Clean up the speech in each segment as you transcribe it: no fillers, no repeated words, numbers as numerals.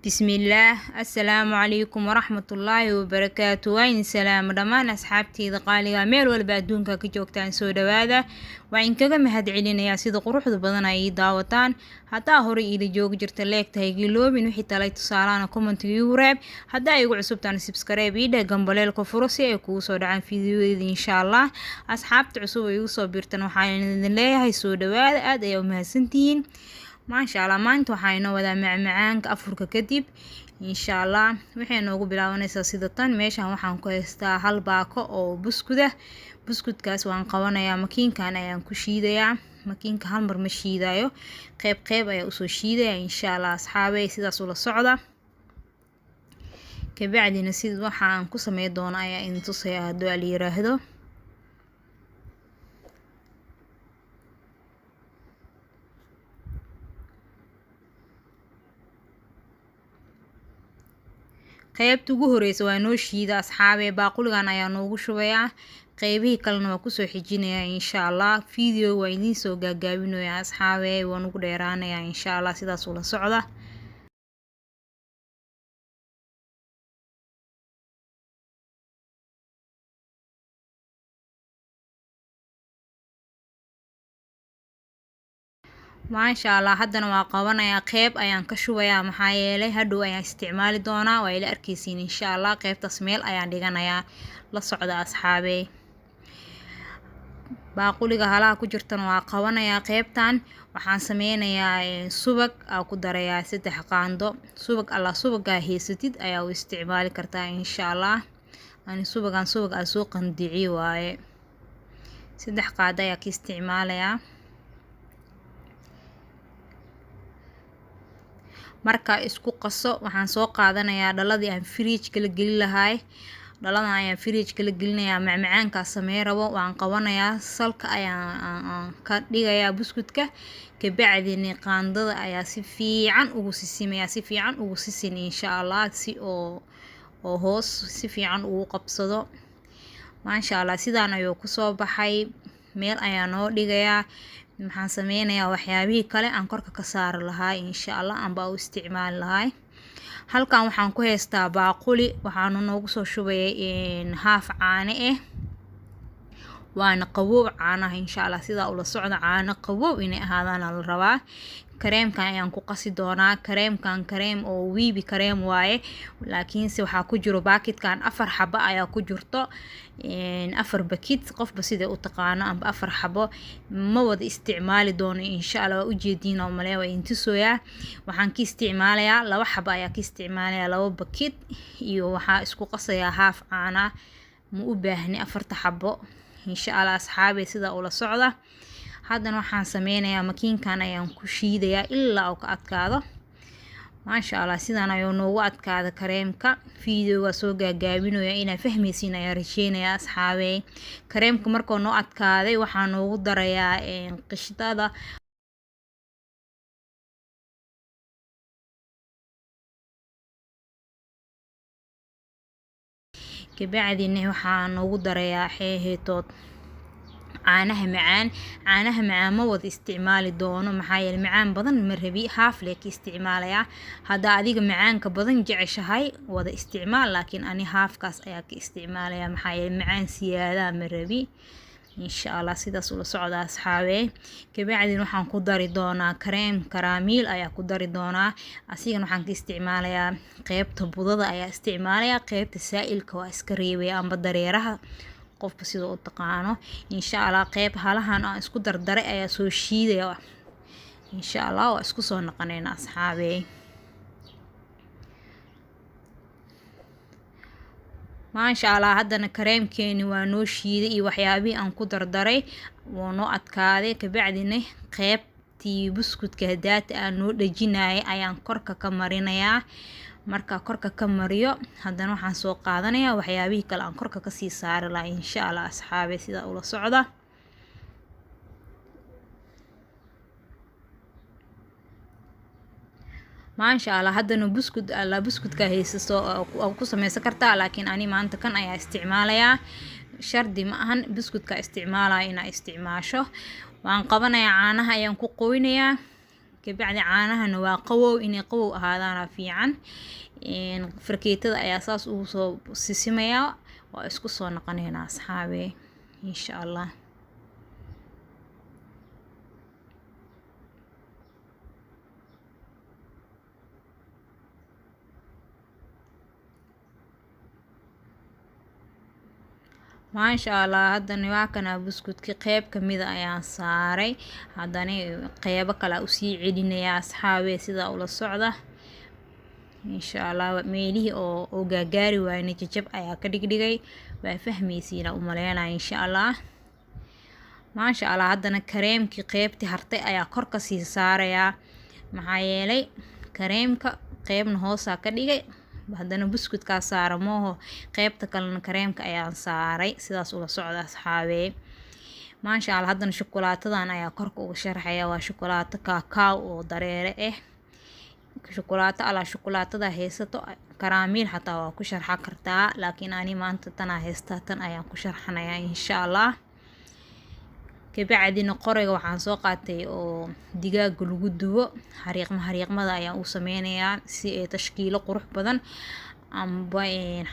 بسم الله السلام عليكم ورحمة الله وبركاته وين سلام دمان أصحابتي إذا قالي ميل والبا أدونك كجوكتان سو دوادا وإن كذا مهد علينا يا سيد قروح بدنا أي دعوتان حتى هوري إلى جوج جرت لك تهيجي لوبي نوحي تلاقي تصارنا كومنت يوراب حتى يقول عصبتان سبسكرايب إيدا جنبالي لكو فرصي يكو صود عن فيديو إن شاء الله أصحابت عصوب يوصو بيرتن وحاين الله هاي سو دوادا أد يومها سنتين ما شاء الله maanta waxaa inoo wadaa macmacaanka afurka kadib insha Allah waxay noogu bilaabanaysaa sida tan meeshan waxaan ku haystaa hal baako oo buskudkaas waan qabanayaa makiinkan ayaan ku shiidayaa makiinka hal mar ma shiidayo qayb ayaa usoo shiidaya insha Allah asxaabay sidaas ula socda kabacdina sida waxaan ku sameey doonaa ayaa in tusayaa hadoo la yiraahdo qaybta ugu horeysa waa noo shiida asxaabe baaquligan ayaa noogu shubayaa qaybihii kalena waa kusoo xijinayaa insha Allah video waa idiin soo gaagaabinayaa asxaabe waan ugu dheeraanayaa insha Allah sidaas ula socda ما شاء الله haddana waa qabanayaa qayb ayaan ka shubayaa maxaa yeelay hadhow ayaan isticmaali doonaa waa ila arkeysiin insha Allah qaybtaas meel ayaan dhiganayaa la socda asxaabe baaquliga halaha ku jirtana waa qabanayaa qaybtan waxaan sameynayaa subag aan ku darayaa 3 qaando subaga heysatid ayaa u isticmaali kartaa insha Allah ani subag aan soo qandiciyo waaye 3 qaado ayaa ka isticmaalayaa marka isku qaso waxaan soo qaadanayaa dhaladii aan fridge la gelin lahaay dhaladan ayaan fridge la gelinayaa macmacaanka sameey rabo waan qabanayaa salka ayaan ka dhigayaa buskudka kabacdina qaandada ayaa si fiican ugu sisin insha Allah si oo hoos si fiican ugu qabsado maasha Allah sidaan ayuu ku soo baxay meel ayaan noo dhigayaa maxaan sameynayaa waxyaabihii kale aan korka ka saar lahaa insha Allah aan baa u isticmaal lahaa halkan waxaan ku haystaa baaquli waxaan noogu soo shubay haaf caano waana qabow caanaha insha Allah sida ula socda caano qabow inay ahaadaan la rabaa kareemkan ayaan ku qasi doonaa kareem oo wiibi kareem waaye laakiin se waxa ku jiro baakitkan 4 xabo ayaa ku jirto 4 bakit qofba sida u taqaano amba 4 xabo ma wada isticmaali doono insha Allah waa u jeedina umaleeyo waa intisooya waxaan ka isticmaalayaa 2 xabo ayaa ka isticmaalayaa 2 bakit iyo waxa isku qasayaa haaf caana ma u baahni 4 xabo insha Allah asxaabe sida ula socda haddana waxaan sameynayaa makiinkan ayaan ku shiidayaa ilaa uu ka adkaado maasha Allah sidaan ayuu noogu adkaada kareemka videoga soo gaagaabinayaa inaa fahmaysiin ayaa rajeynayaa asxaabe kareemka markuu noo adkaaday waxaan noogu darayaa qishtada kabacdina waxaan noogu darayaa xeehetood caanaha macaan ma wada isticmaali doono maxaa yeelay macaan badan ma rabi haaf lee ka isticmaalayaa hadda adiga macaanka badan jeceshahay wada isticmaal laakiin ani haafkaas ayaa ka isticmaalayaa maxaa yeelay macaan siyaada ma rabi insha Allah sidaas ula socda asxaabe kabacdina waxaan ku dari doonaa karamil ayaa ku dari doonaa asigana waxaan ka isticmaalayaa qaybta budada ayaa isticmaalayaa qaybta saailka waa iska reebaya amba dareeraha qofba sida uu taqaano insha Allah qayb halahan aan isku dardaray ayaa soo shiidaya insha Allah waa isku soo naqanayna asxaabe maasha Allah haddana kareemkeeni waa noo shiiday iyo waxyaabihii aan ku dardaray waa noo adkaaday kabacdina qaybtii buskudka hadaata aan noo dhajinayay ayaan korka ka marinayaa marka korka ka mariyo haddana waxaan soo qaadanayaa waxyaabihii kale aan korka ka sii saari lahaa insha Allah asxaabe sida ula socda maasha Allah haddana buskudka haysato oo ku sameysan kartaa laakiin ani maanta kan ayaa isticmaalayaa shardi ma ahan buskudka isticmaalaya inaa isticmaasho waan qabanayaa caanaha ayaan ku qoynayaa kabacdi caanahana waa qawow, inay qawow ahaadaana fiican. farkeetada ayaa saas ugu soo sisimayaa, waa isku soo noqonaynaa asxaabe insha allah. maasha allah, haddana waa kana buskudki qeyb kamida ayaan saaray, haddana qeybo kale usii celinayaa asxaabe, sidaa ula socda insha allah. meelihii oo gaagaari waayna jajab ayaa ka dhigdhigay, waa fahmaysiina u maleynaya insha allah. maasha allah, haddana kareemkii qeybtii hartay ayaa kor ka sii saarayaa, maxaa yeelay kareemka qeybna hoosaa ka dhigay, haddana buskudkaa saara mooho, qeybta kalena kareemka ayaan saaray, sidaas ula socda asxaabe. maasha allah, haddana shukulaatadan ayaa korka uga sharxaya, waa shukulaato kaakaw oo dareere ah. shukulaato alaa shukulaatada haysato karaamiil xataa waa ku sharxa kartaa, laakiin ani maanta tanaa haystaa, tan ayaan ku sharxanayaa insha allah. kabacdina qorayga waxaan soo qaatay oo digaaga lagu dubo, xariiqmada ayaan u sameynayaa si ay tashkiilo qurux badan amba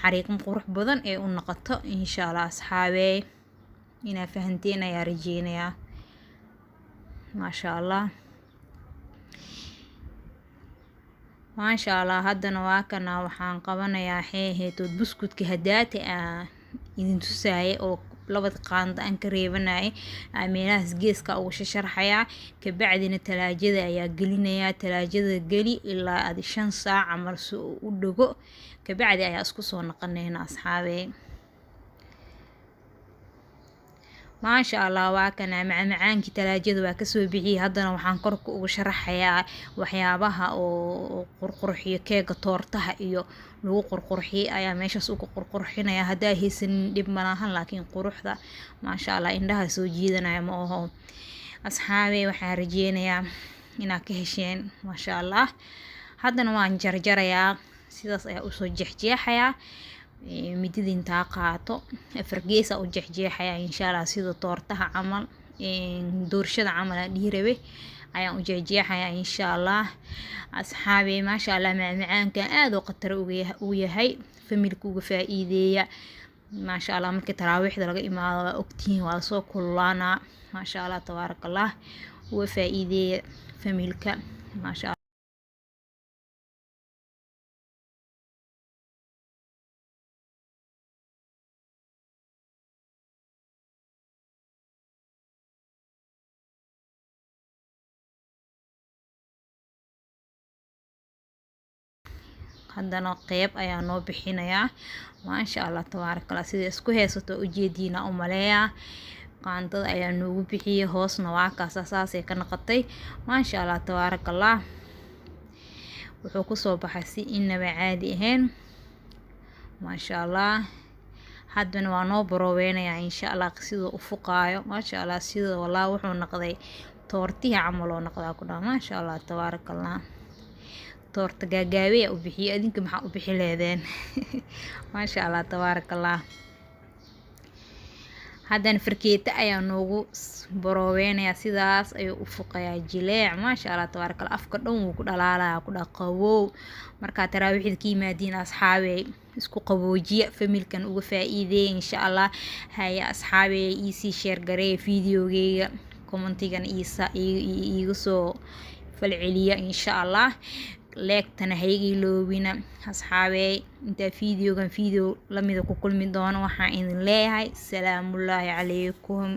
xariiqmo qurux badan ee u noqoto insha allah asxaabe. inaa fahanteen ayaa rajeynayaa. maasha allah, maasha allah, haddana waa kana waxaan qabanayaa xeeheetood buskudka hadaata idin tusaayay oo labada qaanda aan ka reebanayay, meelahaas geeska ugu sharxayaa. kabacdina talaajada ayaa gelinayaa, talaajada geli ilaa adi 5 saac camal si uu u dhago, kabacdi ayaa isku soo noqonaynaa asxaabe. maasha allah, waa kana macmacaankii talaajada waa kasoo bixiyay, haddana waxaan korka uga sharaxayaa waxyaabaha oo qurqurxiyo keega toortaha iyo lagu qurqurxiyay ayaa meeshaas uga qurqurxinaya. haddaa haysanin dhib malahan, laakiin quruxda maasha allah indhaha soo jiidanaya ma aho asxaabe. waxaan rajeynayaa inaad ka hesheen maasha allah. haddana waan jarjarayaa, sidaas ayaa usoo jeexjeexayaa, midida intaa qaato 4 gees u jeexjeexayaa insha allah, sida toortaha camal, doorshada camal aan dhihi rabe ayaan u jeexjeexayaa insha allah asxaabe. maasha allah, macmacaankan aad oo khatar u yahay, familka uga faa'iideeya maasha allah. markii taraawiixda laga imaado waa ogtihiin, waa soo kululaanaa maasha allah, tabaaraka allah, uga faa'iideeya familka maasha allah. haddana qeyb ayaa noo bixinayaa maasha allah, tabaaraka allah. sida isku haysato ujeediina u maleeyaa, qaandada ayaa noogu bixiyay, hoosna waa kaasa saasay ka noqotay maasha allah, tabaaraka allah. wuxuu kusoo baxay si inaba caadi ahayn maasha allah. haddana waa noo barooweynaya insha allah, sida u fuqaayo maasha allah, sida walaa wuxuu noqday toortihi camal oo noqdaa ku dhaha maasha allah, tabaaraka allah. toorta gaagaabe u bixiyay, adinka maxaa u bixi leedeen maasha allah, tabaaraka allah. haddana farkeeta ayaa noogu barooweynaya, sidaas ayuu u fuqayaa jileec maasha allah, tabaaraka allah. afka dhan wuu ku dhalaalayaa, ku dhaha qawow. markaa taraawiixda ka yimaadiin asxaabe, isku qaboojiya, familkan uga faa'iideeya insha allah. haya asxaabe, iisii sheer gareeya fideogeyga, commentigan iiga soo falceliya insha allah. leegtana hayga iloobina asxaabe. intaa fideogan fideo lamida ku kulmi doono, waxaan idin leeyahay salaamullaahi calaykum.